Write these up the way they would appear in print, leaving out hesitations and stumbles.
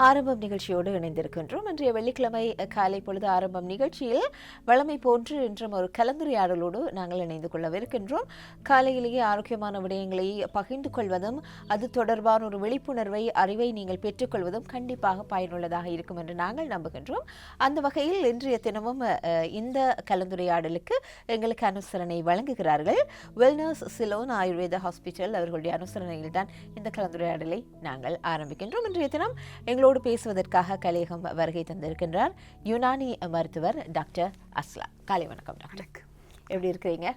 ஆரம்பம் நிகழ்ச்சியோடு இணைந்திருக்கின்றோம். இன்றைய வெள்ளிக்கிழமை காலை பொழுது ஆரம்பம் நிகழ்ச்சியில் வழமை போன்று இன்றும் ஒரு கலந்துரையாடலோடு நாங்கள் இணைந்து கொள்ளவிருக்கின்றோம். காலையிலேயே ஆரோக்கியமான விடயங்களை பகிர்ந்து கொள்வதும் அது தொடர்பான ஒரு விழிப்புணர்வை அறிவை நீங்கள் பெற்றுக்கொள்வதும் கண்டிப்பாக பயனுள்ளதாக இருக்கும் என்று நாங்கள் நம்புகின்றோம். அந்த வகையில் இன்றைய தினமும் இந்த கலந்துரையாடலுக்கு எங்களுக்கு அனுசரணை வழங்குகிறார்கள் வெல்னஸ் சிலோன் ஆயுர்வேத ஹாஸ்பிட்டல். அவர்களுடைய அனுசரணையில் தான் இந்த கலந்துரையாடலை நாங்கள் ஆரம்பிக்கின்றோம். இன்றைய தினம் எங்களோடு பேசுவதற்காக கலையகம் வருகை தந்திருக்கின்றார் யுனானி மருத்துவர் டாக்டர் அஸ்லா. காலை வணக்கம் டாக்டர், எப்படி இருக்கிறீங்க?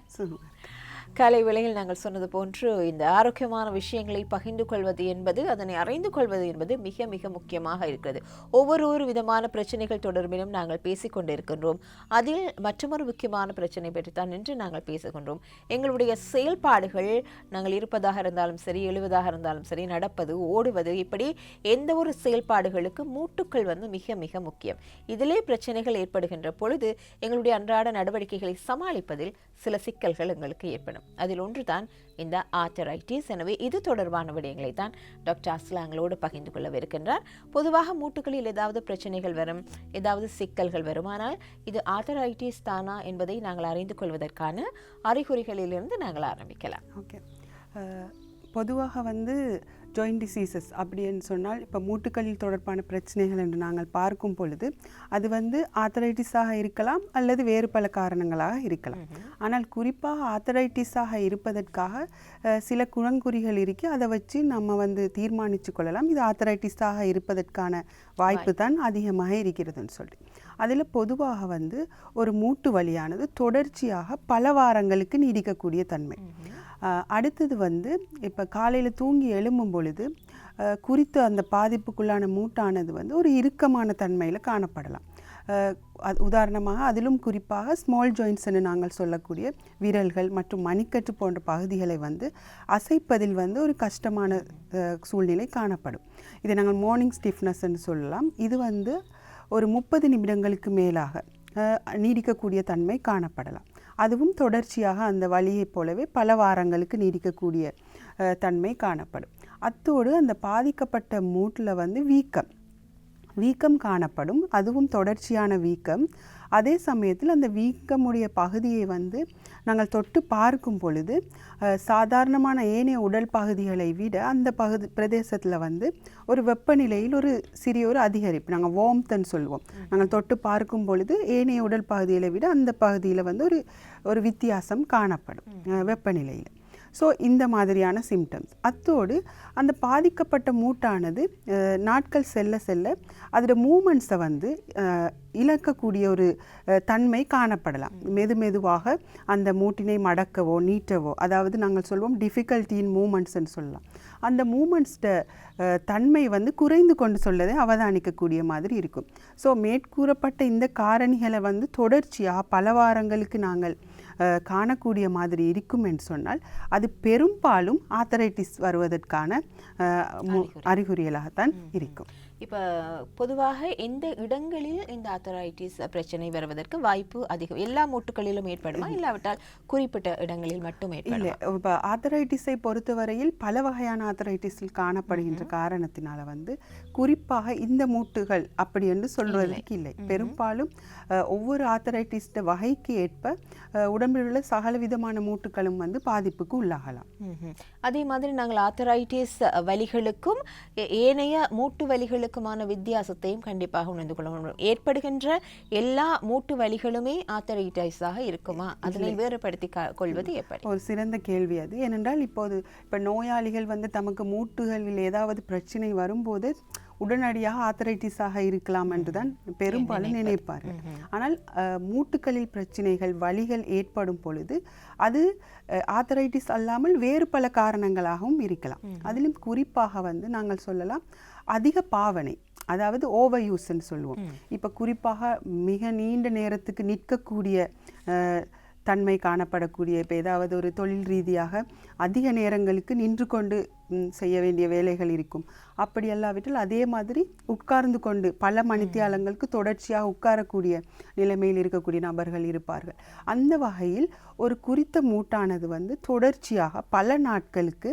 காலை வேளையில் நாங்கள் சொன்னது போன்று இந்த ஆரோக்கியமான விஷயங்களை பகிர்ந்து கொள்வது என்பது, அதனை அறிந்து கொள்வது என்பது மிக மிக முக்கியமாக இருக்கிறது. ஒவ்வொரு விதமான பிரச்சனைகள் தொடர்பிலும் நாங்கள் பேசிக்கொண்டிருக்கின்றோம். அதில் மற்றொரு முக்கியமான பிரச்சனை பற்றித்தான் இன்று நாங்கள் பேசுகின்றோம். எங்களுடைய செயல்பாடுகள், நாங்கள் இருப்பதாக இருந்தாலும் சரி, எழுவதாக இருந்தாலும் சரி, நடப்பது, ஓடுவது, இப்படி எந்த ஒரு செயல்பாடுகளுக்கு மூட்டுக்கள் மிக மிக முக்கியம். இதிலே பிரச்சனைகள் ஏற்படுகின்ற பொழுது எங்களுடைய அன்றாட நடவடிக்கைகளை சமாளிப்பதில் சில சிக்கல்கள் எங்களுக்கு ஏற்படும். அதில் ஒன்றுதான் இந்த ஆர்த்தரைட்டிஸ். எனவே இது தொடர்பான விடயங்களை தான் டாக்டர் அஸ்லா எங்களோடு பகிர்ந்து கொள்ளவிருக்கின்றார். பொதுவாக மூட்டுகளில் ஏதாவது பிரச்சனைகள் வரும், ஏதாவது சிக்கல்கள் வரும். ஆனால் இது ஆர்த்தரைட்டிஸ் தானா என்பதை நாங்கள் அறிந்து கொள்வதற்கான அறிகுறிகளிலிருந்து நாங்கள் ஆரம்பிக்கலாம். ஓகே, பொதுவாக ஜாயிண்ட் டிசீசஸ் அப்படின்னு சொன்னால், இப்போ மூட்டுக்களில் தொடர்பான பிரச்சனைகள் என்று நாங்கள் பார்க்கும் பொழுது அது ஆர்த்தரைட்டிஸாக இருக்கலாம் அல்லது வேறு பல காரணங்களாக இருக்கலாம். ஆனால் குறிப்பாக ஆர்த்தரைட்டிஸாக இருப்பதற்காக சில குணங்குறிகள் இருக்கு. அதை வச்சு நம்ம தீர்மானித்து கொள்ளலாம் இது ஆர்த்தரைட்டிஸாக இருப்பதற்கான வாய்ப்பு தான் அதிகமாக இருக்கிறதுன்னு சொல்லி. அதில் பொதுவாக ஒரு மூட்டு வலியானது தொடர்ச்சியாக பல வாரங்களுக்கு நீடிக்கக்கூடிய தன்மை. அடுத்தது இப்போ காலையில் தூங்கி எழும்பும் பொழுது குறித்த அந்த பாதிப்புக்குள்ளான மூட்டானது ஒரு இறுக்கமான தன்மையில் காணப்படலாம். உதாரணமாக அதிலும் குறிப்பாக ஸ்மால் ஜாயின்ட்ஸ்ன்னு நாங்கள் சொல்லக்கூடிய விரல்கள் மற்றும் மணிக்கட்டு போன்ற பகுதிகளை அசைப்பதில் ஒரு கஷ்டமான சூழ்நிலை காணப்படும். இதை நாங்கள் மார்னிங் ஸ்டிஃப்னஸ்ன்னு சொல்லலாம். இது ஒரு 30 நிமிடங்களுக்கு மேலாக நீடிக்கக்கூடிய தன்மை காணப்படலாம். அதுவும் தொடர்ச்சியாக அந்த வலியைப் போலவே பல வாரங்களுக்கு நீடிக்கக்கூடிய தன்மை காணப்படும். அத்தோடு அந்த பாதிக்கப்பட்ட மூட்டில் வீக்கம் காணப்படும். அதுவும் தொடர்ச்சியான வீக்கம். அதே சமயத்தில் அந்த வீக்கமுடைய பகுதியை நாங்கள் தொட்டு பார்க்கும் பொழுது சாதாரணமான ஏனைய உடல் பகுதிகளை விட அந்த பிரதேசத்தில் ஒரு வெப்பநிலையில் ஒரு சிறிய ஒரு அதிகரிப்பு, நாங்கள் வார்ம்த்ன்னு சொல்லுவோம். நாங்கள் தொட்டு பார்க்கும் பொழுது ஏனைய உடல் பகுதிகளை விட அந்த பகுதியில் ஒரு வித்தியாசம் காணப்படும் வெப்பநிலையில். ஸோ இந்த மாதிரியான சிம்டம்ஸ். அத்தோடு அந்த பாதிக்கப்பட்ட மூட்டானது நாட்கள் செல்ல செல்ல அதோட மூமெண்ட்ஸை இழக்கக்கூடிய ஒரு தன்மை காணப்படலாம். மெதுவாக அந்த மூட்டினை மடக்கவோ நீட்டவோ, அதாவது நாங்கள் சொல்வோம் டிஃபிகல்ட்டி இன் மூமெண்ட்ஸ்ன்னு சொல்லலாம். அந்த மூமெண்ட்ஸ்ட தன்மை குறைந்து கொண்டு சொல்லதை அவதானிக்கக்கூடிய மாதிரி இருக்கும். ஸோ மேற்கூறப்பட்ட இந்த காரணிகளை தொடர்ச்சியாக பல வாரங்களுக்கு நாங்கள் காணக்கூடிய மாதிரி இருக்கும் என்று சொன்னால் அது பெரும்பாலும் ஆர்த்தரைட்டிஸ் வருவதற்கான அறிகுறிகளாகத்தான் இருக்கும். இப்போ பொதுவாக எந்த இடங்களில் இந்த ஆர்த்தரைட்டிஸ் பிரச்சனை வருவதற்கு வாய்ப்பு அதிகம்? எல்லா மூட்டுகளிலும் ஏற்படுமா, இல்லாவிட்டால் குறிப்பிட்ட இடங்களில் மட்டும் ஏற்படும்? இல்லை, இப்போ ஆர்த்தரைட்டிஸை பொறுத்தவரையில் பல வகையான ஆர்த்தரைட்டிஸில் காணப்படுகின்ற காரணத்தினால குறிப்பாக இந்த மூட்டுகள் அப்படி என்று சொல்வதற்கு இல்லை. பெரும்பாலும் ஒவ்வொரு ஆர்த்தரைட்டிஸ் வகைக்கு ஏற்ப உடம்பில் உள்ள சகல விதமான மூட்டுகளும் பாதிப்புக்கு உள்ளாகலாம். அதே மாதிரி நாங்கள் ஆர்த்தரைட்டிஸ் வலிகளுக்கும் ஏனைய மூட்டு வலிகளுக்குமான வித்தியாசத்தையும் கண்டிப்பாக உணர்ந்து கொள்ள முடியும். ஏற்படுகின்ற எல்லா மூட்டு வலிகளுமே ஆர்த்தரைட்டிஸாக இருக்குமா? அதனை வேறுபடுத்தி கொள்வது எப்படி? ஒரு சிறந்த கேள்வி அது. ஏனென்றால் இப்போ நோயாளிகள் தமக்கு மூட்டுகளில் ஏதாவது பிரச்சனை வரும்போது உடனடியாக ஆர்த்தரைட்டிஸாக இருக்கலாம் என்றுதான் பெரும்பாலும் நினைப்பார்கள். ஆனால் மூட்டுகளில் பிரச்சனைகள் வலிகள் ஏற்படும் பொழுது அது ஆர்த்தரைட்டிஸ் அல்லாமல் வேறு பல காரணங்களாகவும் இருக்கலாம். அதிலும் குறிப்பாக நாங்கள் சொல்லலாம் அதிக பாவனை, அதாவது ஓவர் யூஸ்ன்னு சொல்லுவோம். இப்போ குறிப்பாக மிக நீண்ட நேரத்துக்கு நிற்கக்கூடிய தன்மை காணப்படக்கூடிய, இப்போ ஏதாவது ஒரு தொழில் ரீதியாக அதிக நேரங்களுக்கு நின்று கொண்டு செய்ய வேண்டிய வேலைகள் இருக்கும். அப்படி எல்லாவற்றில் அதே மாதிரி உட்கார்ந்து கொண்டு பல மணித்தியாலங்களுக்கு தொடர்ச்சியாக உட்காரக்கூடிய நிலைமையில் இருக்கக்கூடிய நபர்கள் இருப்பார்கள். அந்த வகையில் ஒரு குறித்த மூட்டானது தொடர்ச்சியாக பல நாட்களுக்கு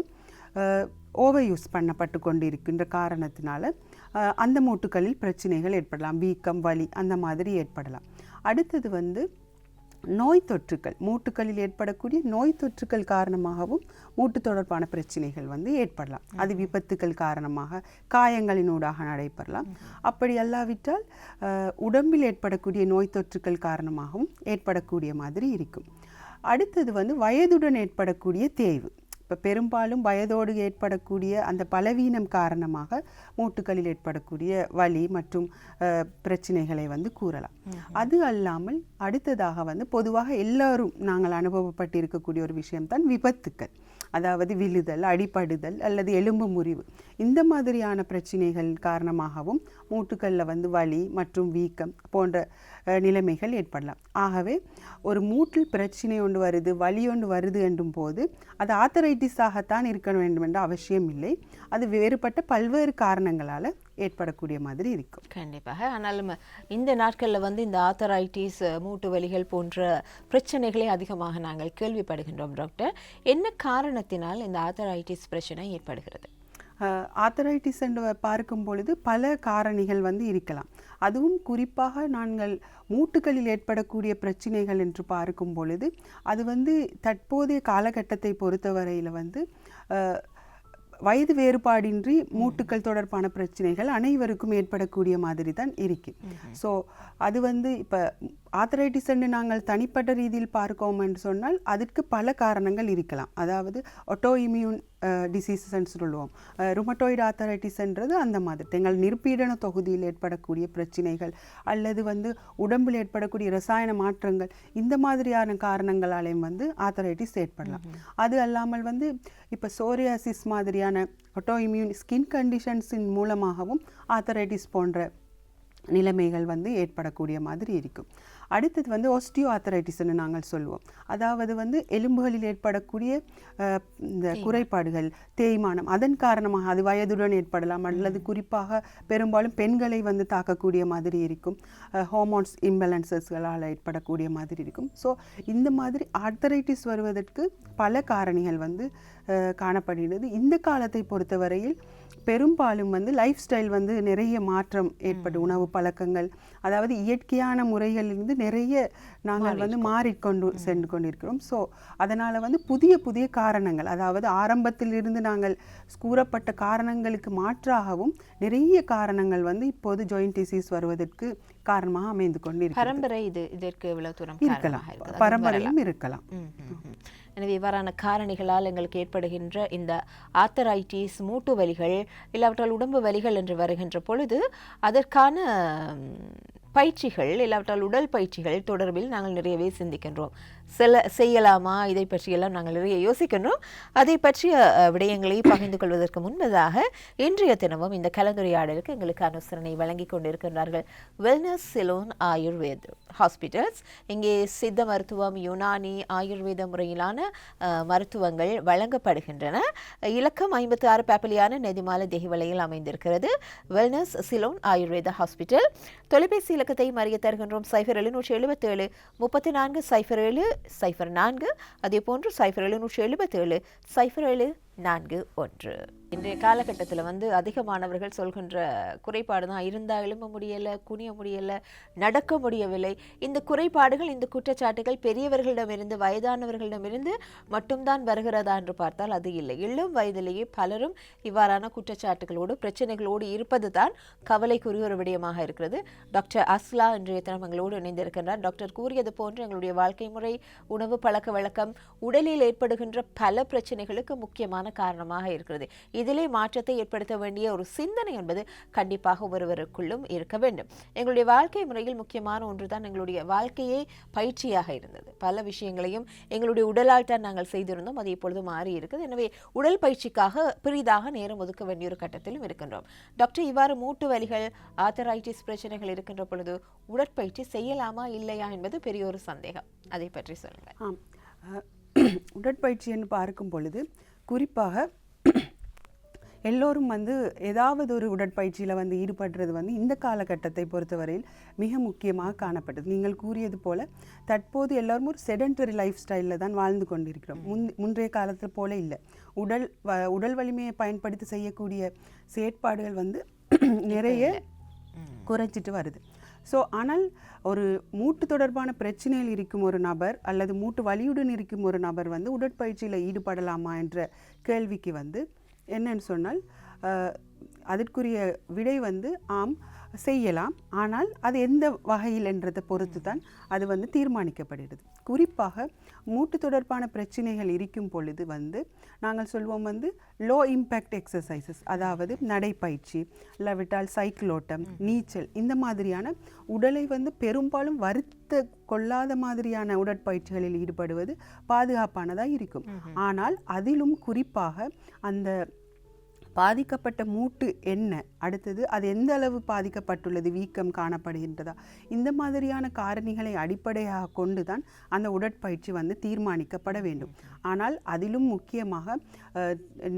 ஓவர் யூஸ் பண்ணப்பட்டு கொண்டு இருக்கின்ற காரணத்தினால அந்த மூட்டுகளில் பிரச்சனைகள் ஏற்படலாம், வீக்கம், வலி அந்த மாதிரி ஏற்படலாம். அடுத்தது வந்து நோய் தொற்றுக்கள், மூட்டுகளில் ஏற்படக்கூடிய நோய் தொற்றுக்கள் காரணமாகவும் மூட்டு தொடர்பான பிரச்சனைகள் வந்து ஏற்படலாம். அது விபத்துக்கள் காரணமாக காயங்களினூடாக நடைபெறலாம். அப்படி அல்லாவிட்டால் உடம்பில் ஏற்படக்கூடிய நோய் தொற்றுக்கள் காரணமாகவும் ஏற்படக்கூடிய மாதிரி இருக்கும். அடுத்தது வந்து வயதுடன் ஏற்படக்கூடிய தேய்வு. இப்போ பெரும்பாலும் வயதோடு ஏற்படக்கூடிய அந்த பலவீனம் காரணமாக மூட்டுகளில் ஏற்படக்கூடிய வலி மற்றும் பிரச்சனைகளை வந்து கூறலாம். அது அல்லாமல் அடுத்ததாக வந்து பொதுவாக எல்லாரும் நாங்கள் அனுபவப்பட்டிருக்கக்கூடிய ஒரு விஷயம்தான் விபத்துக்கள். அதாவது விழுதல், அடிபடுதல் அல்லது எலும்பு முறிவு இந்த மாதிரியான பிரச்சனைகள் காரணமாகவும் மூட்டுகளில் வந்து வலி மற்றும் வீக்கம் போன்ற நிலைமைகள் ஏற்படலாம். ஆகவே ஒரு மூட்டில் பிரச்சனை ஒன்று வருது, வலி ஒன்று வருது என்றும் போது அது ஆத்தரைட்டிஸாகத்தான் இருக்க வேண்டும் என்ற அவசியம் இல்லை. அது வேறுபட்ட பல்வேறு காரணங்களால் ஏற்படக்கூடிய மாதிரி இருக்கும். கண்டிப்பாக. ஆனாலும் இந்த நாட்களில் வந்து இந்த ஆத்தரைட்டிஸ், மூட்டு வலிகள் போன்ற பிரச்சனைகளை அதிகமாக நாங்கள் கேள்விப்படுகின்றோம். டாக்டர், என்ன காரணத்தினால் இந்த ஆத்தரைட்டிஸ் பிரச்சனை ஏற்படுகிறது? ஆத்தரைட்டிஸ் என்று பார்க்கும் பொழுது பல காரணிகள் வந்து இருக்கலாம். அதுவும் குறிப்பாக நாங்கள் மூட்டுகளில் ஏற்படக்கூடிய பிரச்சனைகள் என்று பார்க்கும் பொழுது அது வந்து தற்போதைய காலகட்டத்தை பொறுத்தவரையில் வந்து வயது வேறுபாடின்றி மூட்டுக்கள் தொடர்பான பிரச்சனைகள் அனைவருக்கும் ஏற்படக்கூடிய மாதிரி தான் இருக்கு. ஸோ அது வந்து இப்போ ஆத்தரைட்டிஸ் என்று நாங்கள் தனிப்பட்ட ரீதியில் பார்க்கோம் என்று சொன்னால் அதற்கு பல காரணங்கள் இருக்கலாம். அதாவது ஆட்டோ இம்யூன் டிசீசஸ்ன்னு சொல்லுவோம். ருமட்டாய்டு ஆத்தரைட்டிஸ்ன்றது அந்த மாதிரி எங்கள் நிர்பீடன தொகுதியில் ஏற்படக்கூடிய பிரச்சனைகள் அல்லது வந்து உடம்பில் ஏற்படக்கூடிய ரசாயன மாற்றங்கள் இந்த மாதிரியான காரணங்களாலேயும் வந்து ஆத்தரைட்டிஸ் ஏற்படலாம். அது அல்லாமல் வந்து இப்போ சோரியாசிஸ் மாதிரியான ஆட்டோ இம்யூன் ஸ்கின் கண்டிஷன்ஸின் மூலமாகவும் ஆத்தரைட்டிஸ் போன்ற நிலைமைகள் வந்து ஏற்படக்கூடிய மாதிரி இருக்கும். அடுத்தது வந்து ஆஸ்டியோ ஆத்தரைட்டிஸ்ன்னு நாங்கள் சொல்லுவோம். அதாவது வந்து எலும்புகளில் ஏற்படக்கூடிய இந்த குறைபாடுகள், தேய்மானம் அதன் காரணமாக அது வயதுடன் ஏற்படலாம் அல்லது குறிப்பாக பெரும்பாலும் பெண்களை வந்து தாக்கக்கூடிய மாதிரி இருக்கும். ஹார்மோன்ஸ் இம்பேலன்சஸ்களால் ஏற்படக்கூடிய மாதிரி இருக்கும். ஸோ இந்த மாதிரி ஆர்த்தரைட்டிஸ் வருவதற்கு பல காரணிகள் வந்து காணப்படுகிறது. இந்த காலத்தை பொறுத்தவரையில் பெரும்பாலும் வந்து லைஃப் ஸ்டைல் வந்து நிறைய மாற்றம் ஏற்பட்டு உணவு பழக்கங்கள், அதாவது இயற்கையான முறைகளிலிருந்து நிறைய நாங்கள் வந்து மாறிக்கொண்டு சென்று கொண்டிருக்கிறோம். ஸோ அதனால் வந்து புதிய புதிய காரணங்கள், அதாவது ஆரம்பத்திலிருந்து நாங்கள் கூறப்பட்ட காரணங்களுக்கு மாற்றாகவும் நிறைய காரணங்கள் வந்து இப்போது ஜாயிண்ட் டிசீஸ் வருவதற்கு காரணமாக அமைந்து கொண்டு இருக்கிறது. பரம்பரை இதற்கு இவ்வளவு தூரம் இருக்கலாம், பரம்பரையும் இருக்கலாம். எனவே இவ்வாறான காரணிகளால் எங்களுக்கு ஏற்படுகின்ற இந்த ஆத்தரைட்டிஸ், மூட்டு வலிகள் இல்லாவிட்டால் உடம்பு வலிகள் என்று வருகின்ற பொழுது அதற்கான பயிற்சிகள் இல்லாவிட்டால் உடல் பயிற்சிகள் தொடர்பில் நாங்கள் நிறையவே சிந்திக்கின்றோம். செய்யலாமா, இதை பற்றியெல்லாம் நாங்கள் நிறைய யோசிக்கின்றோம். அதை பற்றிய விடயங்களை பகிர்ந்து கொள்வதற்கு முன்பதாக இன்றைய தினமும் இந்த கலந்துரையாடலுக்கு எங்களுக்கு அனுசரணை வழங்கி கொண்டிருக்கின்றார்கள் வெல்னஸ் சிலோன் ஆயுர்வேத ஹாஸ்பிட்டல்ஸ். இங்கே சித்த மருத்துவம், யுனானி, ஆயுர்வேத முறையிலான மருத்துவங்கள் வழங்கப்படுகின்றன. இலக்கம் 56 பேப்பலியான நெதிமால தேகிவலையில் அமைந்திருக்கிறது வெல்னஸ் சிலோன் ஆயுர்வேத ஹாஸ்பிட்டல். தொலைபேசி இலக்கத்தை அறிய தருகின்றோம். 0777 34 07 04, அதே போன்று 0777 0741. இன்றைய காலகட்டத்தில் வந்து அதிகமானவர்கள் சொல்கின்ற குறைபாடு தான், இருந்தால் எழும்ப முடியலை, குனிய முடியலை, நடக்க முடியவில்லை. இந்த குறைபாடுகள், இந்த குற்றச்சாட்டுகள் பெரியவர்களிடமிருந்து வயதானவர்களிடமிருந்து மட்டும்தான் வருகிறதா என்று பார்த்தால் அது இல்லை. இளம் வயதிலேயே பலரும் இவ்வாறான குற்றச்சாட்டுகளோடு பிரச்சனைகளோடு இருப்பது தான் கவலைக்குரிய ஒரு விடயமாக இருக்கிறது. டாக்டர் அஸ்லா இன்றைய தினம் எங்களோடு இணைந்திருக்கின்றார். டாக்டர் கூறியது போன்று எங்களுடைய வாழ்க்கை முறை, உணவு பழக்க வழக்கம் உடலில் ஏற்படுகின்ற பல பிரச்சனைகளுக்கு முக்கியமான காரணமாக இருக்கிறது. இதிலே மாற்றத்தை ஏற்படுத்த வேண்டிய ஒரு சிந்தனை என்பது கண்டிப்பாக ஒருவருக்குள்ளும் இருக்க வேண்டும். எங்களுடைய வாழ்க்கை முறையில் முக்கியமான ஒன்றுதான் எங்களுடைய வாழ்க்கையே பயிற்சியாக இருந்தது. பல விஷயங்களையும் எங்களுடைய உடலால் தான் நாங்கள் செய்திருந்தோம். அது இப்பொழுது மாறி இருக்குது. எனவே உடல் பயிற்சிக்காக பெரிதாக நேரம் ஒதுக்க வேண்டிய ஒரு கட்டத்திலும் இருக்கின்றோம். டாக்டர், இவ்வாறு மூட்டு வலிகள், ஆத்தரைட்டிஸ் பிரச்சனைகள் இருக்கின்ற பொழுது உடற்பயிற்சி செய்யலாமா இல்லையா என்பது பெரிய ஒரு சந்தேகம். அதை பற்றி சொல்லுங்கள். உடற்பயிற்சி என்று பார்க்கும் பொழுது குறிப்பாக எல்லோரும் வந்து ஏதாவது ஒரு உடற்பயிற்சியில் வந்து ஈடுபடுறது வந்து இந்த காலகட்டத்தை பொறுத்தவரையில் மிக முக்கியமாக காணப்பட்டது. நீங்கள் கூறியது போல தற்போது எல்லோரும் ஒரு செடென்டரி லைஃப் ஸ்டைலில் தான் வாழ்ந்து கொண்டிருக்கிறோம். முன்றைய காலத்தில் போல இல்லை. உடல் வலிமையை பயன்படுத்தி செய்யக்கூடிய செயற்பாடுகள் வந்து நிறைய குறைச்சிட்டு வருது. ஸோ ஆனால் ஒரு மூட்டு தொடர்பான பிரச்சனையில் இருக்கும் ஒரு நபர் அல்லது மூட்டு வலியுடன் இருக்கும் ஒரு நபர் வந்து உடற்பயிற்சியில் ஈடுபடலாமா என்ற கேள்விக்கு வந்து என்னன்னு சொன்னால் அதற்குரிய விடை வந்து ஆம், செய்யலாம். ஆனால் அது எந்த வகையில் என்றதை பொறுத்து தான் அது வந்து தீர்மானிக்கப்படுகிறது. குறிப்பாக மூட்டு தொடர்பான பிரச்சனைகள் இருக்கும் பொழுது வந்து நாங்கள் சொல்வோம் வந்து லோ இம்பேக்ட் எக்ஸசைசஸ், அதாவது நடைப்பயிற்சி இல்லாவிட்டால் சைக்கிள் ஓட்டம், நீச்சல், இந்த மாதிரியான உடலை வந்து பெரும்பாலும் வருத்த கொள்ளாத மாதிரியான உடற்பயிற்சிகளில் ஈடுபடுவது பாதுகாப்பானதாக இருக்கும். ஆனால் அதிலும் குறிப்பாக அந்த பாதிக்கப்பட்ட மூட்டு என்ன, அடுத்தது அது எந்த அளவு பாதிக்கப்பட்டுள்ளது, வீக்கம் காணப்படுகின்றதா, இந்த மாதிரியான காரணிகளை அடிப்படையாக கொண்டு தான் அந்த உடற்பயிற்சி வந்து தீர்மானிக்கப்பட வேண்டும். ஆனால் அதிலும் முக்கியமாக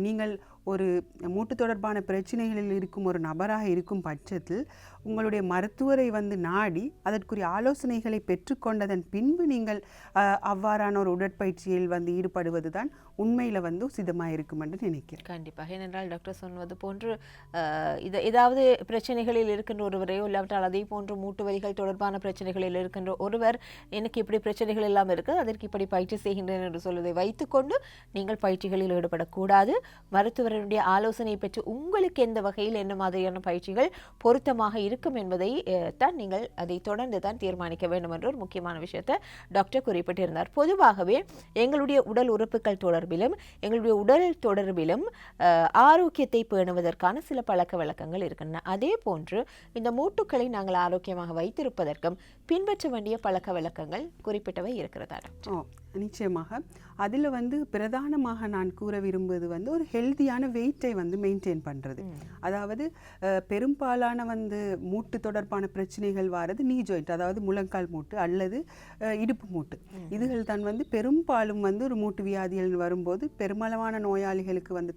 நீங்கள் ஒரு மூட்டு தொடர்பான பிரச்சனைகளில் இருக்கும் ஒரு நபராக இருக்கும் பட்சத்தில் உங்களுடைய மருத்துவரை வந்து நாடி அதற்குரிய ஆலோசனைகளை பெற்றுக்கொண்டதன் பின்பு நீங்கள் அவ்வாறான ஒரு உடற்பயிற்சியில் வந்து ஈடுபடுவது தான் உண்மையில் வந்து உசிதமாக இருக்கும் என்று நினைக்கிறேன். கண்டிப்பாக. ஏனென்றால் டாக்டர் சொன்னது போன்று ஏதாவது பிரச்சனைகளில் இருக்கின்ற ஒருவரையோ இல்லாவிட்டால் அதே போன்று மூட்டு வலிகள் தொடர்பான பிரச்சனைகளில் இருக்கின்ற ஒருவர் எனக்கு இப்படி பிரச்சனைகள் எல்லாம் இருக்குது, அதற்கு இப்படி பயிற்சி செய்கின்றேன் என்று சொல்வதை வைத்துக்கொண்டு நீங்கள் பயிற்சிகளில் ஈடுபடக்கூடாது. மருத்துவருடைய ஆலோசனை பெற்று உங்களுக்கு எந்த வகையில் என்ன மாதிரியான பயிற்சிகள் பொருத்தமாக இருக்கும் என்பதை தான் நீங்கள் அதை தொடர்ந்து தான் தீர்மானிக்க வேண்டும் என்ற ஒரு முக்கியமான விஷயத்தை டாக்டர் குறிப்பிட்டிருந்தார். பொதுவாகவே எங்களுடைய உடல் உறுப்புகள் தொடர்பிலும் எங்களுடைய உடல் தொடர்பிலும் ஆரோக்கியத்தை பேணுவதற்கான சில பழக்க வழக்கங்கள் இருக்கின்றன. அதே போன்று இந்த மூட்டுக்களை நாங்கள் ஆரோக்கியமாக வைத்திருப்பதற்கும் பின்பற்ற வேண்டிய பழக்க வழக்கங்கள் குறிப்பிட்டவை இருக்கிறதா டாக்டர்? நிச்சயமாக. அதில் வந்து பிரதானமாக நான் கூற விரும்புவது வந்து ஒரு ஹெல்த்தியான வெயிட்டை வந்து மெயின்டைன் பண்ணுறது. அதாவது பெரும்பாலான வந்து மூட்டு தொடர்பான பிரச்சனைகள் வாரது நீ ஜாயிண்ட், அதாவது முழங்கால் மூட்டு அல்லது இடுப்பு மூட்டு. இதுகள் தான் வந்து பெரும்பாலும் வந்து ஒரு மூட்டு வியாதிகள் வரும்போது பெருமளவான நோயாளிகளுக்கு வந்து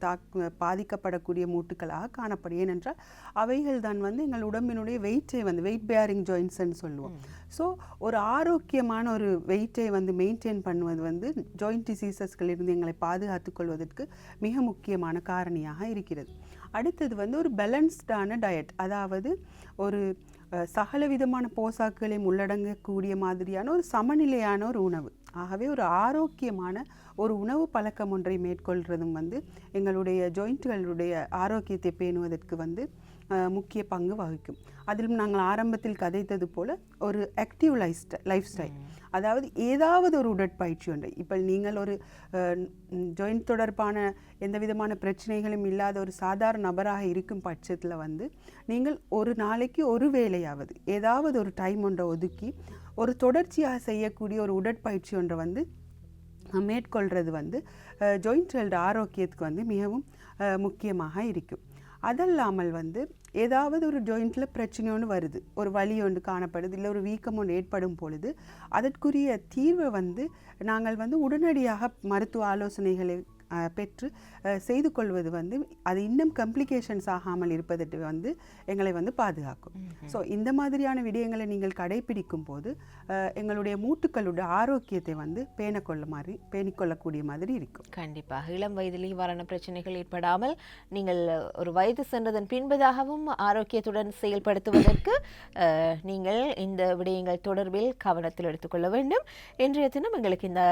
பாதிக்கப்படக்கூடிய மூட்டுக்களாக காணப்படும். ஏனென்றால் அவைகள் தான் வந்து எங்கள் உடம்பினுடைய வெயிட்டை வந்து வெயிட் பேரிங் ஜாயின்ட்ஸ்ன்னு சொல்லுவோம். ஸோ ஒரு ஆரோக்கியமான ஒரு வெயிட்டை வந்து மெயின்டைன் பண்ணுவது வந்து ஜாயிண்ட் டிசீசஸ்களிலிருந்து எங்களை பாதுகாத்துக் கொள்வதற்கு மிக முக்கியமான காரணியாக இருக்கிறது. அடுத்தது வந்து ஒரு பேலன்ஸ்டான டயட், அதாவது ஒரு சகலவிதமான போசாக்குகளையும் உள்ளடங்கக்கூடிய மாதிரியான ஒரு சமநிலையான ஒரு உணவு. ஆகவே ஒரு ஆரோக்கியமான ஒரு உணவு பழக்கம் ஒன்றை மேற்கொள்வதும் வந்து எங்களுடைய ஜாயிண்ட்களுடைய ஆரோக்கியத்தை பேணுவதற்கு வந்து முக்கிய பங்கு வகிக்கும். அதிலும் நாங்கள் ஆரம்பத்தில் கதைத்தது போல ஒரு ஆக்டிவ் லைஃப் ஸ்டைல், அதாவது ஏதாவது ஒரு உடற்பயிற்சி ஒன்றை, இப்போ நீங்கள் ஒரு ஜாயிண்ட் தொடர்பான எந்த விதமான பிரச்சனைகளும் இல்லாத ஒரு சாதாரண நபராக இருக்கும் பட்சத்தில் வந்து நீங்கள் ஒரு நாளைக்கு ஒரு வேளையாவது ஏதாவது ஒரு டைம் ஒன்றை ஒதுக்கி ஒரு தொடர்ச்சியாக செய்யக்கூடிய ஒரு உடற்பயிற்சி ஒன்றை வந்து மேற்கொள்கிறது வந்து ஜாயிண்ட்களோட ஆரோக்கியத்துக்கு வந்து மிகவும் முக்கியமாக இருக்கும். அதல்லாமல் வந்து ஏதாவது ஒரு ஜாயிண்டில் பிரச்சனை ஒன்று வருது, ஒரு வலி ஒன்று காணப்படுது, இல்லை ஒரு வீக்கம் ஒன்று ஏற்படும் பொழுது அதற்குரிய தீர்வை வந்து நாங்கள் வந்து உடனடியாக மருத்துவ ஆலோசனைகளை பெற்று செய்து கொள்வது வந்து அது இன்னும் கம்ப்ளிகேஷன்ஸ் ஆகாமல் இருப்பதற்கு வந்து எங்களை வந்து பாதுகாக்கும். ஸோ இந்த மாதிரியான விடயங்களை நீங்கள் கடைபிடிக்கும் போது எங்களுடைய மூட்டுக்களுடைய ஆரோக்கியத்தை வந்து பேணிக்கொள்ளக்கூடிய மாதிரி இருக்கும். கண்டிப்பாக. இளம் வயதிலேயே வரான பிரச்சனைகள் ஏற்படாமல் நீங்கள் ஒரு வயது சென்றதன் பின்பதாகவும் ஆரோக்கியத்துடன் செயல்படுத்துவதற்கு நீங்கள் இந்த விடயங்கள் தொடர்பில் கவனத்தில் எடுத்துக்கொள்ள வேண்டும். இன்றைய தினம் எங்களுக்கு இந்த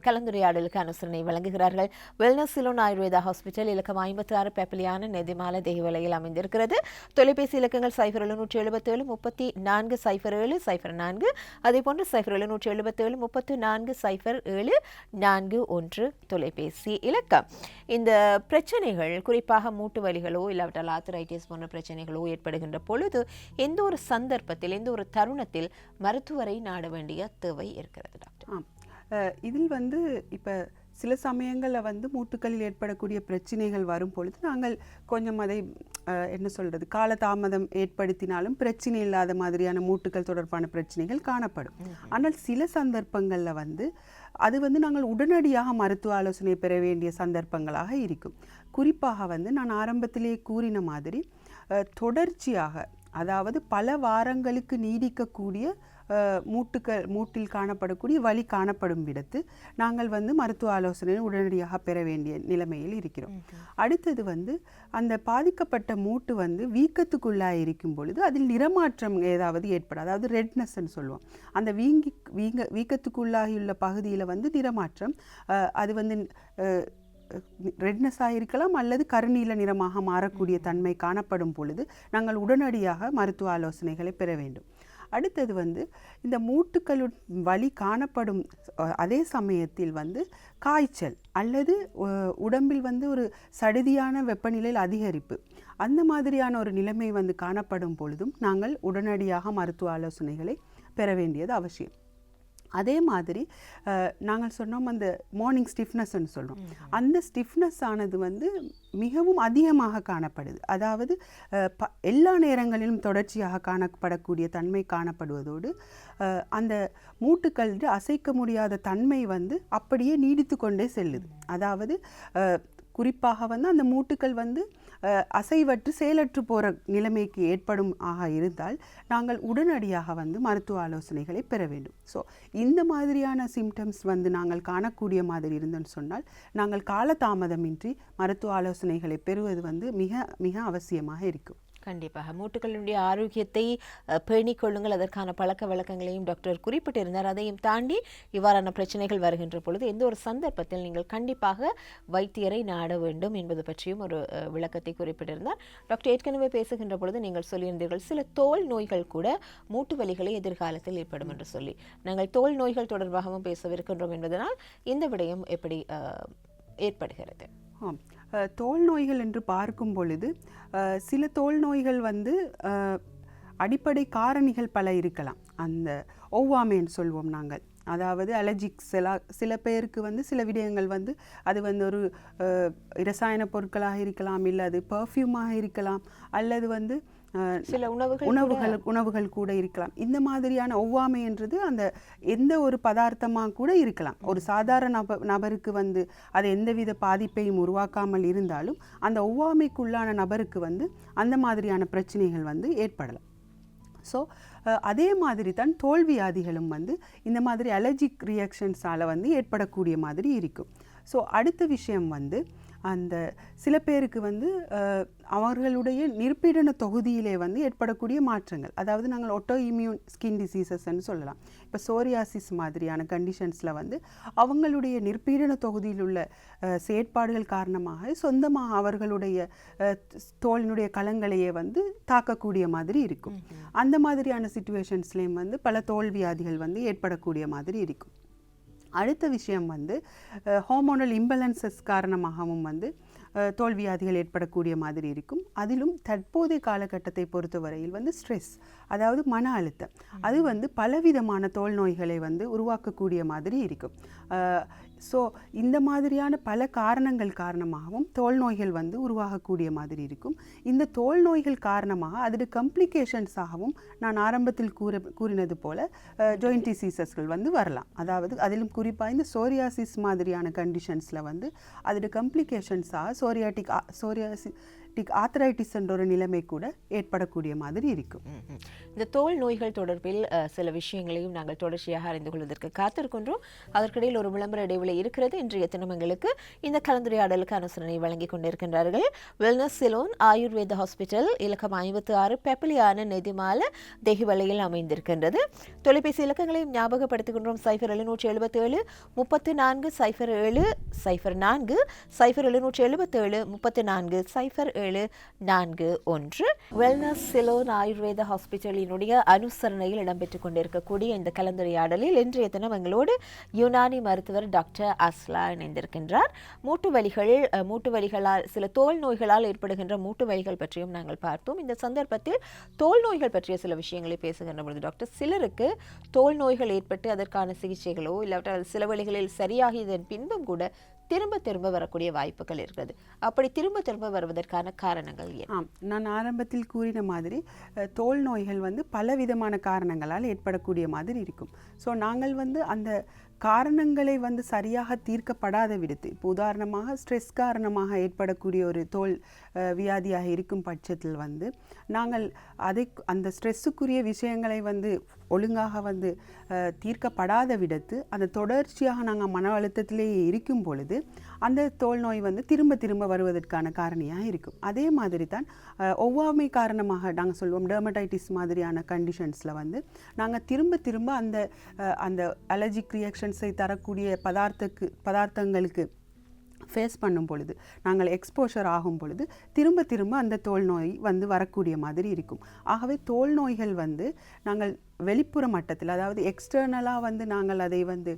கலந்துரையாடலுக்கு அனுசரணை வழங்குகிறார்கள் வெல்னஸ் சிலோன் ஆயுர்வேதா ஹாஸ்பிட்டல், இலக்கம் 56 பெப்பலியான நெதிமால தேவலையில் அமைந்திருக்கிறது. தொலைபேசி இலக்கங்கள் 0777 34 07 04, அதே போன்று 0777 34 07 41 தொலைபேசி இலக்கம். இந்த பிரச்சனைகள் குறிப்பாக மூட்டு வலிகளோ இல்லாவிட்டால் ஆர்த்தரைட்டிஸ் போன்ற பிரச்சனைகளோ ஏற்படுகின்ற பொழுது எந்த ஒரு சந்தர்ப்பத்தில் எந்த ஒரு தருணத்தில் மருத்துவரை நாட வேண்டிய தேவை இருக்கிறது டாக்டர்? இதில் வந்து இப்போ சில சமயங்களில் வந்து மூட்டுக்களில் ஏற்படக்கூடிய பிரச்சனைகள் வரும் பொழுது நாங்கள் கொஞ்சம் அதை என்ன சொல்கிறது காலதாமதம் ஏற்படுத்தினாலும் பிரச்சனை இல்லாத மாதிரியான மூட்டுக்கள் தொடர்பான பிரச்சனைகள் காணப்படும். ஆனால் சில சந்தர்ப்பங்களில் வந்து அது வந்து நாங்கள் உடனடியாக மருத்துவ ஆலோசனை பெற வேண்டிய சந்தர்ப்பங்களாக இருக்கும். குறிப்பாக வந்து நான் ஆரம்பத்திலே கூறின மாதிரி தொடர்ச்சியாக, அதாவது பல வாரங்களுக்கு நீடிக்கக்கூடிய மூட்டில் காணப்படக்கூடிய வலி காணப்படும் விடத்து நாங்கள் வந்து மருத்துவ ஆலோசனை உடனடியாக பெற வேண்டிய நிலைமையில் இருக்கிறோம். அடுத்தது வந்து அந்த பாதிக்கப்பட்ட மூட்டு வந்து வீக்கத்துக்குள்ளாக இருக்கும் பொழுது அதில் நிறமாற்றம் ஏதாவது ஏற்படும், அதாவது ரெட்னஸ்ன்னு சொல்லுவோம். அந்த வீக்கத்துக்குள்ளாகியுள்ள பகுதியில் வந்து நிறமாற்றம், அது வந்து ரெட்னஸாக இருக்கலாம் அல்லது கருநீல நிறமாக மாறக்கூடிய தன்மை காணப்படும் பொழுது நாங்கள் உடனடியாக மருத்துவ ஆலோசனைகளை பெற வேண்டும். அடுத்தது வந்து இந்த மூட்டுக்களு வலி காணப்படும் அதே சமயத்தில் வந்து காய்ச்சல் அல்லது உடம்பில் வந்து ஒரு சடுதியான வெப்பநிலையில் அதிகரிப்பு, அந்த மாதிரியான ஒரு நிலைமை வந்து காணப்படும் பொழுதும் நாங்கள் உடனடியாக மருத்துவ ஆலோசனைகளை பெற வேண்டியது அவசியம். அதே மாதிரி நாங்கள் சொன்னோம் அந்த மார்னிங் ஸ்டிஃப்னஸ்ன்னு சொல்கிறோம். அந்த ஸ்டிஃப்னஸ் ஆனது வந்து மிகவும் அதிகமாக காணப்படுது. அதாவது எல்லா நேரங்களிலும் தொடர்ச்சியாக காணப்படக்கூடிய தன்மை காணப்படுவதோடு அந்த மூட்டுக்கள் அசைக்க முடியாத தன்மை வந்து அப்படியே நீடித்து கொண்டே செல்லுது. அதாவது குறிப்பாக வந்து அந்த மூட்டுக்கள் வந்து அசைவற்று செயலற்று போகிற நிலைமைக்கு ஏற்படும் இருந்தால் நாங்கள் உடனடியாக வந்து மருத்துவ ஆலோசனைகளை பெற வேண்டும். ஸோ இந்த மாதிரியான சிம்டம்ஸ் வந்து நாங்கள் காணக்கூடிய மாதிரி இருந்தோன்னு சொன்னால் நாங்கள் காலதாமதமின்றி மருத்துவ ஆலோசனைகளை பெறுவது வந்து மிக மிக அவசியமாக இருக்கும். கண்டிப்பாக மூட்டுக்களுடைய ஆரோக்கியத்தை பேணிக் கொள்ளுங்கள், அதற்கான பழக்க வழக்கங்களையும் டாக்டர் குறிப்பிட்டிருந்தார். அதையும் தாண்டி இவ்வாறான பிரச்சனைகள் வருகின்ற பொழுது எந்த ஒரு சந்தர்ப்பத்தில் நீங்கள் கண்டிப்பாக வைத்தியரை நாட வேண்டும் என்பது பற்றியும் ஒரு விளக்கத்தை குறிப்பிட்டிருந்தார். டாக்டர் ஏற்கனவே பேசுகின்ற பொழுது நீங்கள் சொல்லியிருந்தீர்கள் சில தோல் நோய்கள் கூட மூட்டு வலிகளை எதிர்காலத்தில் ஏற்படும் என்று சொல்லி. நாங்கள் தோல் நோய்கள் தொடர்பாகவும் பேசவிருக்கின்றோம் என்பதனால் இந்த விடயம் எப்படி ஏற்படுகிறது? தோல் நோய்கள் என்று பார்க்கும் பொழுது சில தோல் நோய்கள் வந்து அடிப்படை காரணிகள் பல இருக்கலாம். அந்த ஒவ்வாமைன்னு சொல்வோம் நாங்கள், அதாவது அலர்ஜிக்ஸ் சில பேருக்கு வந்து சில விடயங்கள் வந்து அது வந்து ஒரு இரசாயன பொருட்களாக இருக்கலாம், இல்லை அது பர்ஃப்யூமாக இருக்கலாம், அல்லது வந்து சில உணவுகள் கூட இருக்கலாம். இந்த மாதிரியான ஒவ்வாமை என்றது அந்த எந்த ஒரு பதார்த்தமாக கூட இருக்கலாம். ஒரு சாதாரண நபருக்கு வந்து அது எந்தவித பாதிப்பையும் உருவாக்காமல் இருந்தாலும் அந்த ஒவ்வாமைக்குள்ளான நபருக்கு வந்து அந்த மாதிரியான பிரச்சனைகள் வந்து ஏற்படலாம். ஸோ அதே மாதிரி தான் தோல்வியாதிகளும் வந்து இந்த மாதிரி அலர்ஜிக் ரியாக்ஷன்ஸால் வந்து ஏற்படக்கூடிய மாதிரி இருக்கும். ஸோ அடுத்த விஷயம் வந்து அந்த சில பேருக்கு வந்து அவர்களுடைய நிர்பீடன தொகுதியிலே வந்து ஏற்படக்கூடிய மாற்றங்கள், அதாவது நாங்கள் ஒட்டோ இம்யூன் ஸ்கின் டிசீசஸ்ன்னு சொல்லலாம். இப்போ சோரியாசிஸ் மாதிரியான கண்டிஷன்ஸில் வந்து அவங்களுடைய நிர்பீடன தொகுதியில் உள்ள செயற்பாடுகள் காரணமாக சொந்தமாக அவர்களுடைய தோலினுடைய கலங்களையே வந்து தாக்கக்கூடிய மாதிரி இருக்கும். அந்த மாதிரியான சிச்சுவேஷன்ஸ்லேயும் வந்து பல தோல்வியாதிகள் வந்து ஏற்படக்கூடிய மாதிரி இருக்கும். அடுத்த விஷயம் வந்து ஹார்மோனல் இம்பேலன்சஸ் காரணமாகவும் வந்து தோல்வியாதிகள் ஏற்படக்கூடிய மாதிரி இருக்கும். அதிலும் தற்போதைய காலகட்டத்தை பொறுத்தவரையில் வந்து ஸ்ட்ரெஸ், அதாவது மன அழுத்தம், அது வந்து பலவிதமான தோல் நோய்களை வந்து உருவாக்கக்கூடிய மாதிரி இருக்கும். ஸோ இந்த மாதிரியான பல காரணங்கள் காரணமாகவும் தோல் நோய்கள் வந்து உருவாகக்கூடிய மாதிரி இருக்கும். இந்த தோல் நோய்கள் காரணமாக அதோட கம்ப்ளிகேஷன்ஸாகவும் நான் ஆரம்பத்தில் கூறினது போல ஜாயிண்ட் டிசீசஸ்கள் வந்து வரலாம். அதாவது அதிலும் குறிப்பாக இந்த சோரியாசிஸ் மாதிரியான கண்டிஷன்ஸில் வந்து அதோட கம்ப்ளிகேஷன்ஸாக சோரியாசிட்டிக் ஆர்த்ரைட்டிஸ் என்ற ஒரு நிலைமை கூட ஏற்படக்கூடிய மாதிரி இருக்கும். இந்த தோல் நோய்கள் தொடர்பில் சில விஷயங்களையும் நாங்கள் தொடர்ச்சியாக அறிந்து கொள்வதற்கு காத்திருக்கின்றோம். அதற்கிடையில் ஒரு விளம்பர இடைவெளி இருக்கிறது. இன்றைய தினமங்களுக்கு இந்த கலந்துரையாடலுக்கு அனுசரணை வழங்கிக் கொண்டிருக்கின்றார்கள் வெல்னஸ் சிலோன் ஆயுர்வேத ஹாஸ்பிட்டல், இலக்கம் 56 பெப்பலியான நெதிமால தெஹிவலையில் அமைந்திருக்கின்றது. தொலைபேசி இலக்கங்களையும் ஞாபகப்படுத்துகின்றோம். 0777 34 07 04 0777 34 0741. வெல்னஸ் சிலோன் ஆயுர்வேத ஹாஸ்பிட்டலினுடைய அனுசரணையில் இடம்பெற்றுக் கொண்டிருக்கக்கூடிய இந்த கலந்துரையாடலில் இன்றைய தினம் எங்களோடு யுனானி மருத்துவர் டாக்டர் அஸ்லா இணைந்திருக்கின்றார். மூட்டு வலிகளால் சில தோல் நோய்களால் ஏற்படுகின்ற மூட்டு வலிகள் பற்றியும் நாங்கள் பார்த்தோம். இந்த சந்தர்ப்பத்தில் தோல் நோய்கள் பற்றிய சில விஷயங்களை பேசுகின்ற பொழுது டாக்டர், சிலருக்கு தோல் நோய்கள் ஏற்பட்டு அதற்கான சிகிச்சைகளோ இல்லாவிட்டால் சில வழிகளில் சரியாகியதன் பின்பும் கூட திரும்ப திரும்ப வரக்கூடிய வாய்ப்புகள் இருக்கிறது. அப்படி திரும்ப திரும்ப வருவதற்கான காரணங்கள் என்ன? நான் ஆரம்பத்தில் கூறின மாதிரி தோல் நோய்கள் வந்து பலவிதமான காரணங்களால் ஏற்படக்கூடிய மாதிரி இருக்கும். ஸோ நாங்கள் வந்து அந்த காரணங்களை வந்து சரியாக தீர்க்கப்படாத விடுத்து, இப்போ உதாரணமாக ஸ்ட்ரெஸ் காரணமாக ஏற்படக்கூடிய ஒரு தோல் வியாதியாக இருக்கும் பட்சத்தில் வந்து நாங்கள் அந்த ஸ்ட்ரெஸ்ஸுக்குரிய விஷயங்களை வந்து ஒழுங்காக வந்து தீர்க்கப்படாத விடத்து அந்த தொடர்ச்சியாக நாங்கள் மன அழுத்தத்திலேயே இருக்கும் பொழுது அந்த தோல் நோய் வந்து திரும்ப திரும்ப வருவதற்கான காரணியாக இருக்கும். அதே மாதிரி தான் ஒவ்வாமை காரணமாக நாங்கள் சொல்லுவோம் டெர்மடைட்டிஸ் மாதிரியான கண்டிஷன்ஸில் வந்து நாங்கள் திரும்ப திரும்ப அந்த அலர்ஜிக் ரியாக்ஷன்ஸை தரக்கூடிய பதார்த்தங்களுக்கு ஃபேஸ் பண்ணும் பொழுது, நாங்கள் எக்ஸ்போஷர் ஆகும் பொழுது திரும்ப திரும்ப அந்த தோல் நோய் வந்து வரக்கூடிய மாதிரி இருக்கும். ஆகவே தோல் நோய்கள் வந்து நாங்கள் வெளிப்புற மட்டத்தில், அதாவது எக்ஸ்டர்னலாக வந்து நாங்கள் அதை வந்து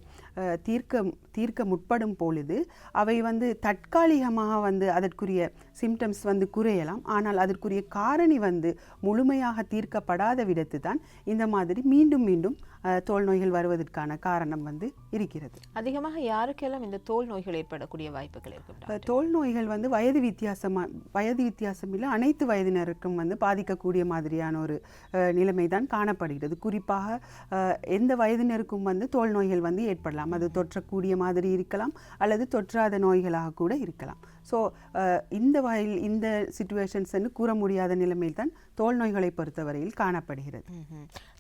தீர்க்க முற்படும் பொழுது அவை வந்து தற்காலிகமாக வந்து அதற்குரிய சிம்டம்ஸ் வந்து குறையலாம். ஆனால் அதற்குரிய காரணி வந்து முழுமையாக தீர்க்கப்படாத விடத்து தான் இந்த மாதிரி மீண்டும் மீண்டும் தோல் நோய்கள் வருவதற்கான காரணம் வந்து இருக்கிறது. அதிகமாக யாருக்கெல்லாம் இந்த தோல் நோய்கள் ஏற்படக்கூடிய வாய்ப்புகள் இருக்கு? தோல் நோய்கள் வந்து வயது வித்தியாசம் இல்லை, அனைத்து வயதினருக்கும் வந்து பாதிக்கக்கூடிய மாதிரியான ஒரு நிலைமை தான் காணப்படுகிறது. குறிப்பாக எந்த வயதினருக்கும் வந்து தோல் நோய்கள் வந்து ஏற்படலாம். அது தொற்றக்கூடிய மாதிரி இருக்கலாம் அல்லது தொற்றாத நோய்களாக கூட இருக்கலாம். ஸோ இந்த சிச்சுவேஷன்ஸ் கூற முடியாத நிலைமையில் தான் தோல் நோய்களை பொறுத்தவரையில் காணப்படுகிறது.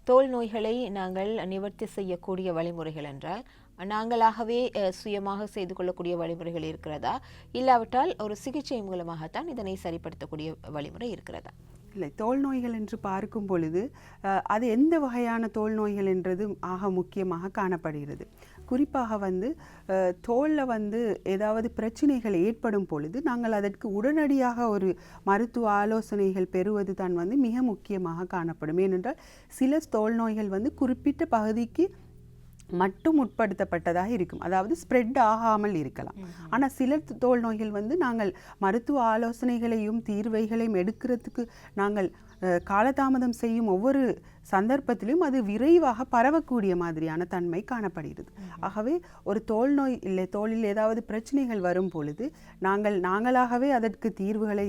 தோல் நோய்களை நாங்கள் நிவர்த்தி செய்யக்கூடிய வழிமுறைகள் என்றால் நாங்களாகவே சுயமாக செய்து கொள்ளக்கூடிய வழிமுறைகள் இருக்கிறதா, இல்லாவிட்டால் ஒரு சிகிச்சை மூலமாகத்தான் இதனை சரிப்படுத்தக்கூடிய வழிமுறை இருக்கிறதா? இல்லை, தோல் நோய்கள் என்று பார்க்கும் பொழுது அது எந்த வகையான தோல் நோய்கள் என்றது ஆக முக்கியமாக காணப்படுகிறது. குறிப்பாக வந்து தோலில் வந்து ஏதாவது பிரச்சனைகள் ஏற்படும் பொழுது நாங்கள் அதற்கு உடனடியாக ஒரு மருத்துவ ஆலோசனைகள் பெறுவது தான் வந்து மிக முக்கியமாக காணப்படும். ஏனென்றால் சில தோல் நோய்கள் வந்து குறிப்பிட்ட பகுதிக்கு மட்டும் உட்படுத்தப்பட்டதாக இருக்கும், அதாவது ஸ்ப்ரெட் ஆகாமல் இருக்கலாம். ஆனால் சில தோல் நோய்கள் வந்து நாங்கள் மருத்துவ ஆலோசனைகளையும் தீர்வைகளையும் எடுக்கிறதுக்கு நாங்கள் காலதாமதம் செய்யும் ஒவ்வொரு சந்தர்ப்பத்திலும் அது விரைவாக பரவக்கூடிய மாதிரியான தன்மை காணப்படுகிறது. ஆகவே ஒரு தோல் நோய் இல்லை தோலில் ஏதாவது பிரச்சனைகள் வரும் பொழுது நாங்களாகவே அதற்கு தீர்வுகளை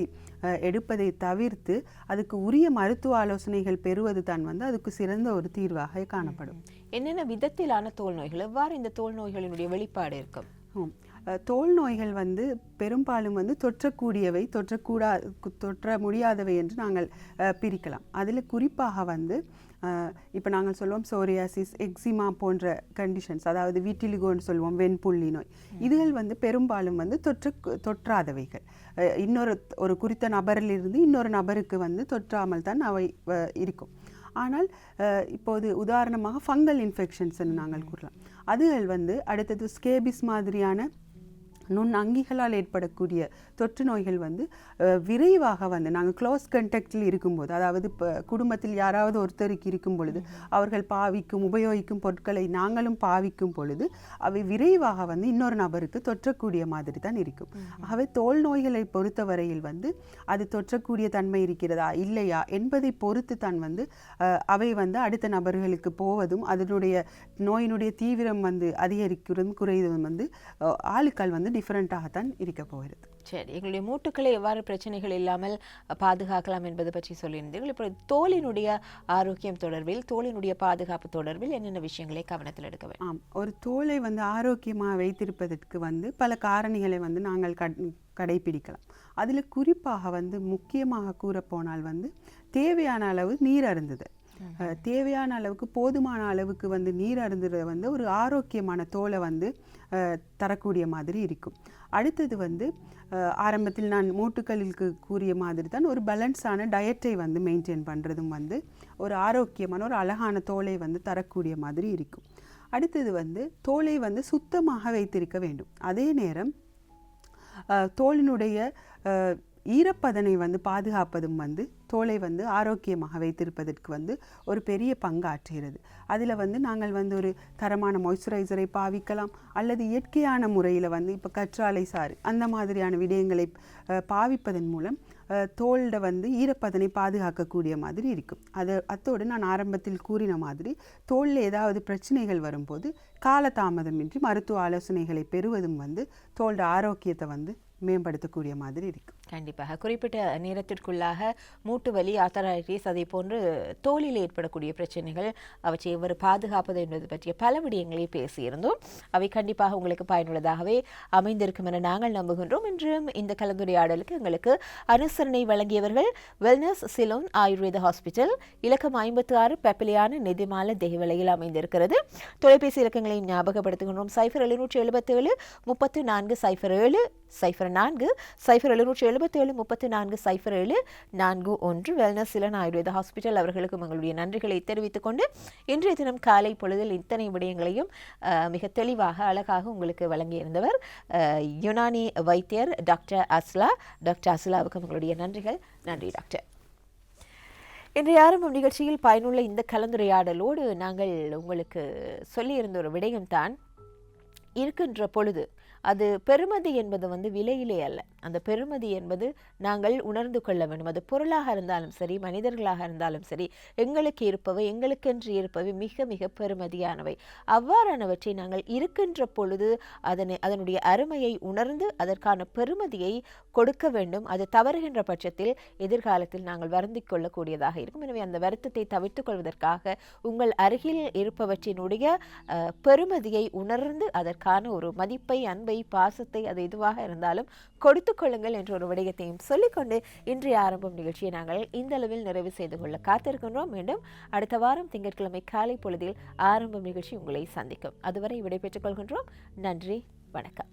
எடுப்பதை தவிர்த்து அதுக்கு உரிய மருத்துவ ஆலோசனைகள் பெறுவது தான் வந்து அதுக்கு சிறந்த ஒரு தீர்வாக காணப்படும். என்னென்ன விதத்திலான தோல் நோய்கள், எவ்வாறு இந்த தோல் நோய்களினுடைய வெளிப்பாடு இருக்கும்? தோல் நோய்கள் வந்து பெரும்பாலும் வந்து தொற்றக்கூடியவை, தொற்ற முடியாதவை என்று நாங்கள் பிரிக்கலாம். அதில் குறிப்பாக வந்து இப்போ நாங்கள் சொல்லுவோம் சோரியாசிஸ், எக்ஸிமா போன்ற கண்டிஷன்ஸ், அதாவது வீட்டிலிகோன்னு சொல்லுவோம், வெண்புள்ளி நோய், இதுகள் வந்து பெரும்பாலும் வந்து தொற்றாதவைகள். ஒரு குறித்த நபரிலிருந்து இன்னொரு நபருக்கு வந்து தொற்றாமல் தான் அவை இருக்கும். ஆனால் இப்போது உதாரணமாக ஃபங்கல் இன்ஃபெக்ஷன்ஸ் நாங்கள் கூறலாம். அதுகள் வந்து அடுத்தது ஸ்கேபிஸ் மாதிரியான நுண்ணங்கிகளால் ஏற்படக்கூடிய தொற்று நோய்கள் வந்து விரைவாக வந்து நாங்கள் க்ளோஸ் கண்டக்டில் இருக்கும்போது, அதாவது இப்போ குடும்பத்தில் யாராவது ஒருத்தருக்கு இருக்கும் பொழுது அவர்கள் உபயோகிக்கும் பொருட்களை நாங்களும் பாவிக்கும் பொழுது அவை விரைவாக வந்து இன்னொரு நபருக்கு தொற்றக்கூடிய மாதிரி தான் இருக்கும். ஆகவே தோல் நோய்களை பொறுத்தவரையில் வந்து அது தொற்றக்கூடிய தன்மை இருக்கிறதா இல்லையா என்பதை பொறுத்து தான் வந்து அவை வந்து அடுத்த நபர்களுக்கு போவதும் அதனுடைய நோயினுடைய தீவிரம் வந்து அதிகரிக்கிறதும் குறைவதும் வந்து ஆளுக்கள் வந்து டிஃப்ரெண்ட்டாகத்தான் இருக்க போகிறது. சரி, எங்களுடைய மூட்டுக்களை எவ்வாறு பிரச்சனைகள் இல்லாமல் பாதுகாக்கலாம் என்பதை பற்றி சொல்லியிருந்தீர்கள். இப்போ தோலினுடைய ஆரோக்கியம் தொடர்பில், தோலினுடைய பாதுகாப்பு தொடர்பில் என்னென்ன விஷயங்களை கவனத்தில் எடுக்க வேண்டும்? ஒரு தோலை வந்து ஆரோக்கியமாக வைத்திருப்பதற்கு வந்து பல காரணிகளை வந்து நாங்கள் கடைபிடிக்கலாம். அதில் குறிப்பாக வந்து முக்கியமாக கூறப்போனால் வந்து தேவையான அளவு நீர் அருந்துதல். தேவையான அளவுக்கு போதுமான அளவுக்கு வந்து நீர் அருந்துறது வந்து ஒரு ஆரோக்கியமான தோலை வந்து தரக்கூடிய மாதிரி இருக்கும். அடுத்தது வந்து ஆரம்பத்தில் நான் மூட்டுக்களுக்கு கூறிய மாதிரி தான் ஒரு பேலன்ஸான டயட்டை வந்து மெயின்டைன் பண்ணுறதும் வந்து ஒரு ஆரோக்கியமான ஒரு அழகான தோலை வந்து தரக்கூடிய மாதிரி இருக்கும். அடுத்தது வந்து தோலை வந்து சுத்தமாக வைத்திருக்க வேண்டும். அதே நேரம் தோலினுடைய ஈரப்பதனை வந்து பாதுகாப்பதும் வந்து தோலை வந்து ஆரோக்கியமாக வைத்திருப்பதற்கு வந்து ஒரு பெரிய பங்காற்றுகிறது. அதில் வந்து நாங்கள் வந்து ஒரு தரமான மாய்ஸ்சரைசரை பாவிக்கலாம், அல்லது இயற்கையான முறையில் வந்து இப்போ கற்றாழை சாறு அந்த மாதிரியான விடயங்களை பாவிப்பதன் மூலம் தோலில் வந்து ஈரப்பதனை பாதுகாக்கக்கூடிய மாதிரி இருக்கும். அத்தோடு நான் ஆரம்பத்தில் கூறின மாதிரி தோலில் ஏதாவது பிரச்சனைகள் வரும்போது காலதாமதமின்றி மருத்துவ ஆலோசனைகளை பெறுவதும் வந்து தோலோட ஆரோக்கியத்தை வந்து மேம்படுத்தக்கூடிய மாதிரி இருக்கும். கண்டிப்பாக குறிப்பிட்ட நேரத்திற்குள்ளாக மூட்டு வலி, ஆர்த்தரைட்டிஸ், அதே போன்று தோலில் ஏற்படக்கூடிய பிரச்சனைகள் அவற்றை எவ்வாறு பாதுகாப்பது என்பது பற்றிய பல விடயங்களை பேசியிருந்தோம். அவை கண்டிப்பாக உங்களுக்கு பயனுள்ளதாகவே அமைந்திருக்கும் என நாங்கள் நம்புகின்றோம். இன்றும் இந்த கலந்துரையாடலுக்கு எங்களுக்கு அனுசரணை வழங்கியவர்கள் வெல்னஸ் சிலோன் ஆயுர்வேத ஹாஸ்பிட்டல், இலக்கம் 56 பெப்பிலியான நிதிமால தேவலையில் அமைந்திருக்கிறது. தொலைபேசி இலக்கங்களையும் ஞாபகப்படுத்துகின்றோம். 0777 34 07 04 0777 34 07 41 வெல்னஸ் சிலோன் ஆயுர்வேத ஹாஸ்பிட்டல் அவர்களுக்கும் எங்களுடைய நன்றிகளை தெரிவித்துக் கொண்டு இன்றைய தினம் காலை பொழுதில் இத்தனை விடயங்களையும் மிக தெளிவாக அழகாக உங்களுக்கு வழங்கியிருந்தவர் யுனானி வைத்தியர் டாக்டர் அஸ்லாவுக்கும் எங்களுடைய நன்றிகள். நன்றி டாக்டர். இன்றைய ஆரம்பம் நிகழ்ச்சியில் பயனுள்ள இந்த கலந்துரையாடலோடு நாங்கள் உங்களுக்கு சொல்லியிருந்த ஒரு விடயம்தான், இருக்கின்ற பொழுது அது பெறுமதி என்பது விலையிலே அல்ல. அந்த பெறுமதி என்பது நாங்கள் உணர்ந்து கொள்ள வேண்டும். அது பொருளாக இருந்தாலும் சரி, மனிதர்களாக இருந்தாலும் சரி, எங்களுக்கு இருப்பவை, எங்களுக்கென்று இருப்பவை மிக மிக பெறுமதியானவை. அவ்வாறானவற்றை நாங்கள் இருக்கின்ற பொழுது அதனுடைய அருமையை உணர்ந்து அதற்கான பெறுமதியை கொடுக்க வேண்டும். அது தவறுகின்ற பட்சத்தில் எதிர்காலத்தில் நாங்கள் வருந்திக் கொள்ளக்கூடியதாக இருக்கும். எனவே அந்த வருத்தத்தை தவிர்த்துக் கொள்வதற்காக உங்கள் அருகில் இருப்பவற்றினுடைய பெறுமதியை உணர்ந்து அதற்கான ஒரு மதிப்பை, அன்பை, பாசத்தை, அது எதுவாக இருந்தாலும் கொடுத்துக் கொள்ளுங்கள் என்ற ஒரு விடயத்தையும் சொல்லிக்கொண்டு இன்றைய ஆரம்பம் நிகழ்ச்சியை நாங்கள் இந்த அளவில் நிறைவு செய்து கொள்ள காத்திருக்கின்றோம். மீண்டும் அடுத்த வாரம் திங்கட்கிழமை காலை பொழுதில் ஆரம்பம் நிகழ்ச்சி உங்களை சந்திக்கும். அதுவரை விடைபெற்றுக் கொள்கின்றோம். நன்றி, வணக்கம்.